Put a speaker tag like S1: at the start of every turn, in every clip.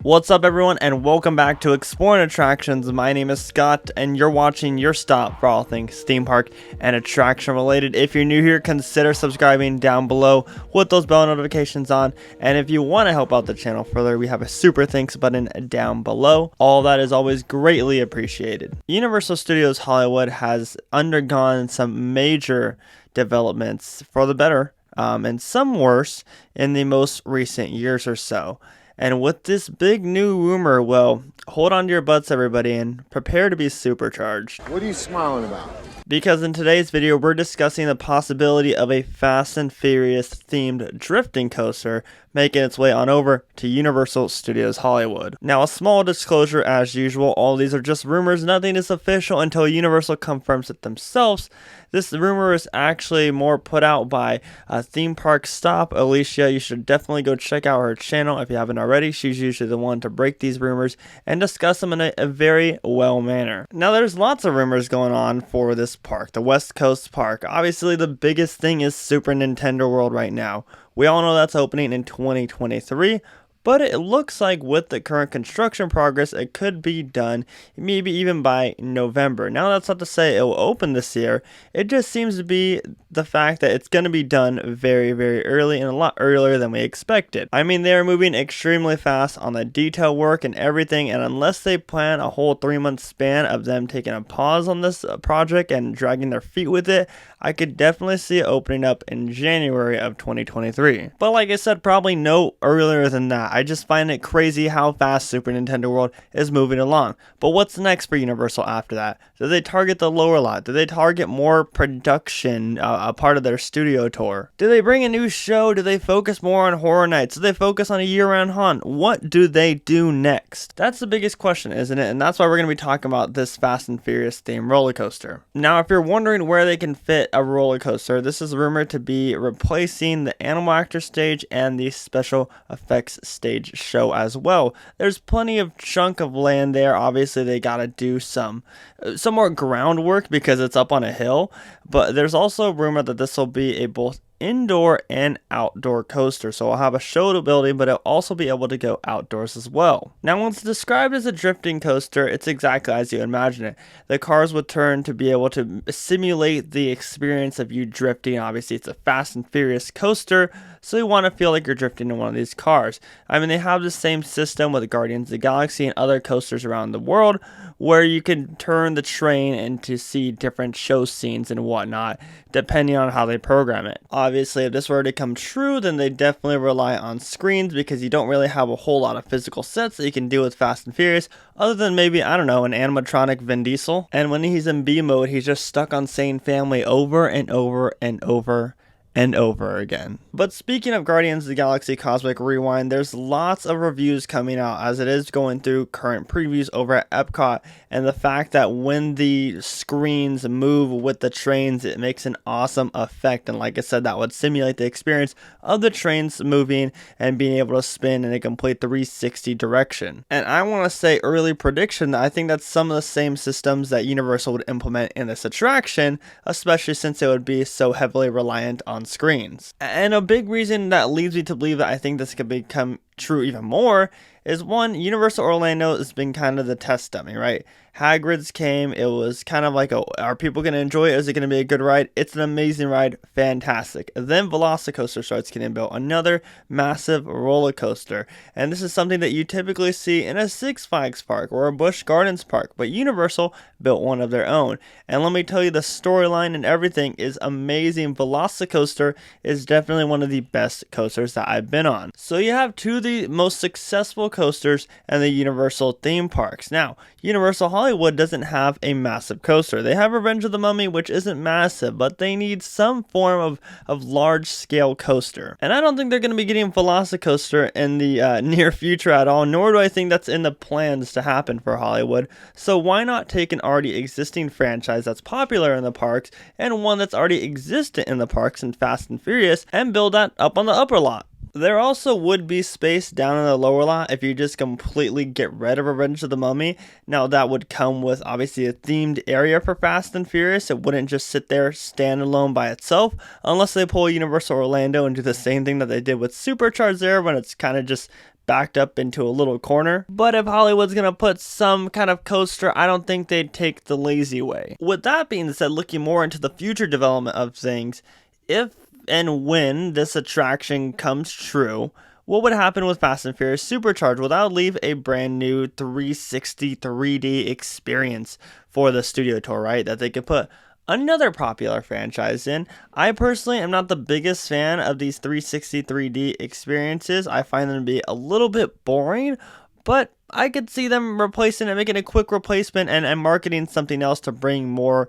S1: What's up everyone, and welcome back to Exploring Attractions. My name is Scott and you're watching your stop for all things theme park and attraction related. If you're new here, consider subscribing down below with those bell notifications on, and if you want to help out the channel further, we have a super thanks button down below. All that is always greatly appreciated. Universal Studios Hollywood has undergone some major developments for the better and some worse in the most recent years or so. And with this big new rumor, well, hold on to your butts everybody and prepare to be supercharged.
S2: What are you smiling about?
S1: Because in today's video, we're discussing the possibility of a Fast and Furious themed drifting coaster making its way on over to Universal Studios Hollywood. Now, a small disclosure as usual, all these are just rumors, nothing is official until Universal confirms it themselves. This rumor is actually more put out by Theme Park Stop, Alicia. You should definitely go check out her channel if you haven't already. She's usually the one to break these rumors and discuss them in a very well manner. Now, there's lots of rumors going on for this park, the West Coast Park. Obviously, the biggest thing is Super Nintendo World right now. We all know that's opening in 2023, but it looks like with the current construction progress, it could be done maybe even by November. Now, that's not to say it will open this year. It just seems to be the fact that it's going to be done very, very early and a lot earlier than we expected. I mean, they're moving extremely fast on the detail work and everything, and unless they plan a whole 3-month span of them taking a pause on this project and dragging their feet with it, I could definitely see it opening up in January of 2023. But like I said, probably no earlier than that. I just find it crazy how fast Super Nintendo World is moving along. But what's next for Universal after that? Do they target the lower lot? Do they target more production, a part of their studio tour? Do they bring a new show? Do they focus more on Horror Nights? Do they focus on a year-round haunt? What do they do next? That's the biggest question, isn't it? And that's why we're going to be talking about this Fast and Furious themed roller coaster. Now, if you're wondering where they can fit a roller coaster, this is rumored to be replacing the Animal Actor stage and the special effects stage show as well. There's plenty of chunk of land there. Obviously, they got to do some more groundwork because it's up on a hill, but there's also rumor that this will be a both indoor and outdoor coaster, so I'll have a showability, but it'll also be able to go outdoors as well. Now, when it's described as a drifting coaster, it's exactly as you imagine it. The cars would turn to be able to simulate the experience of you drifting. Obviously, it's a Fast and Furious coaster, so you want to feel like you're drifting in one of these cars. I mean, they have the same system with Guardians of the Galaxy and other coasters around the world, where you can turn the train and to see different show scenes and whatnot, depending on how they program it. Obviously, if this were to come true, then they definitely rely on screens because you don't really have a whole lot of physical sets that you can do with Fast and Furious, other than maybe, I don't know, an animatronic Vin Diesel. And when he's in B mode, he's just stuck on Sane Family over and over and over and over again. But speaking of Guardians of the Galaxy Cosmic Rewind, there's lots of reviews coming out as it is going through current previews over at Epcot, and the fact that when the screens move with the trains, it makes an awesome effect. And like I said, that would simulate the experience of the trains moving and being able to spin in a complete 360 direction. And I want to say early prediction that I think that's some of the same systems that Universal would implement in this attraction, especially since it would be so heavily reliant on screens. And a big reason that leads me to believe that I think this could become true even more is, one, Universal Orlando has been kind of the test dummy, right? Hagrid's came, it was kind of like, are people going to enjoy it? Is it going to be a good ride? It's an amazing ride, fantastic. Then Velocicoaster starts getting built, another massive roller coaster. And this is something that you typically see in a Six Flags park or a Busch Gardens park, but Universal built one of their own. And let me tell you, the storyline and everything is amazing. Velocicoaster is definitely one of the best coasters that I've been on. So you have two of the most successful coasters in the Universal theme parks. Now, Universal Hollywood doesn't have a massive coaster. They have Revenge of the Mummy, which isn't massive, but they need some form of large-scale coaster. And I don't think they're going to be getting Velocicoaster in the near future at all, nor do I think that's in the plans to happen for Hollywood. So why not take an already existing franchise that's popular in the parks and one that's already existent in the parks in Fast and Furious and build that up on the upper lot? There also would be space down in the lower lot if you just completely get rid of Revenge of the Mummy. Now, that would come with obviously a themed area for Fast and Furious. It wouldn't just sit there standalone by itself, unless they pull Universal Orlando and do the same thing that they did with Supercharged there, when it's kind of just backed up into a little corner. But if Hollywood's gonna put some kind of coaster, I don't think they'd take the lazy way. With that being said, looking more into the future development of things, if and when this attraction comes true, what would happen with Fast and Furious Supercharged? Well, that would leave a brand new 360 3D experience for the studio tour, right? That they could put another popular franchise in. I personally am not the biggest fan of these 360 3D experiences. I find them to be a little bit boring, but I could see them replacing it, making a quick replacement and marketing something else to bring more,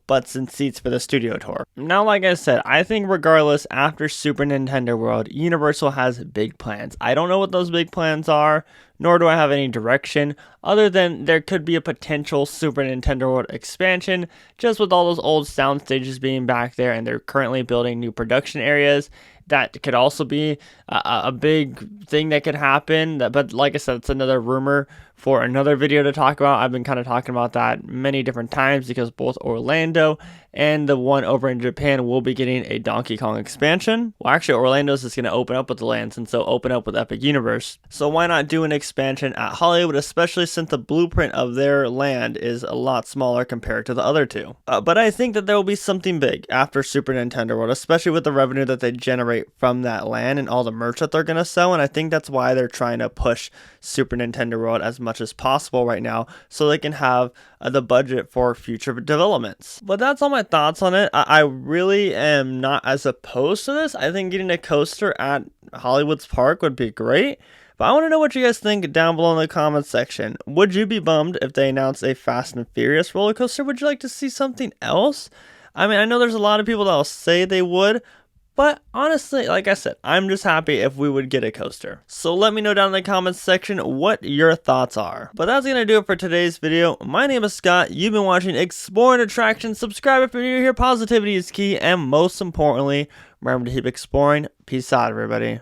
S1: butts and seats for the studio tour. Now, like I said, I think regardless, after Super Nintendo World, Universal has big plans. I don't know what those big plans are, nor do I have any direction, other than there could be a potential Super Nintendo World expansion, just with all those old sound stages being back there, and they're currently building new production areas. That could also be a big thing that could happen. But like I said, it's another rumor for another video to talk about. I've been kind of talking about that many different times because both Orlando and the one over in Japan will be getting a Donkey Kong expansion. Well, actually, Orlando's is going to open up with the lands, and so open up with Epic Universe. So why not do an expansion at Hollywood, especially since the blueprint of their land is a lot smaller compared to the other two. But I think that there will be something big after Super Nintendo World, especially with the revenue that they generate from that land and all the merch that they're going to sell. And I think that's why they're trying to push Super Nintendo World as much as possible right now, so they can have the budget for future developments. But that's all my thoughts on it. I really am not as opposed to this. I think getting a coaster at Hollywood's Park would be great. But I want to know what you guys think down below in the comments section. Would you be bummed if they announced a Fast and Furious roller coaster? Would you like to see something else? I mean, I know there's a lot of people that'll say they would, but honestly, like I said, I'm just happy if we would get a coaster. So let me know down in the comments section what your thoughts are. But that's going to do it for today's video. My name is Scott. You've been watching Exploring Attractions. Subscribe if you're new here. Positivity is key. And most importantly, remember to keep exploring. Peace out, everybody.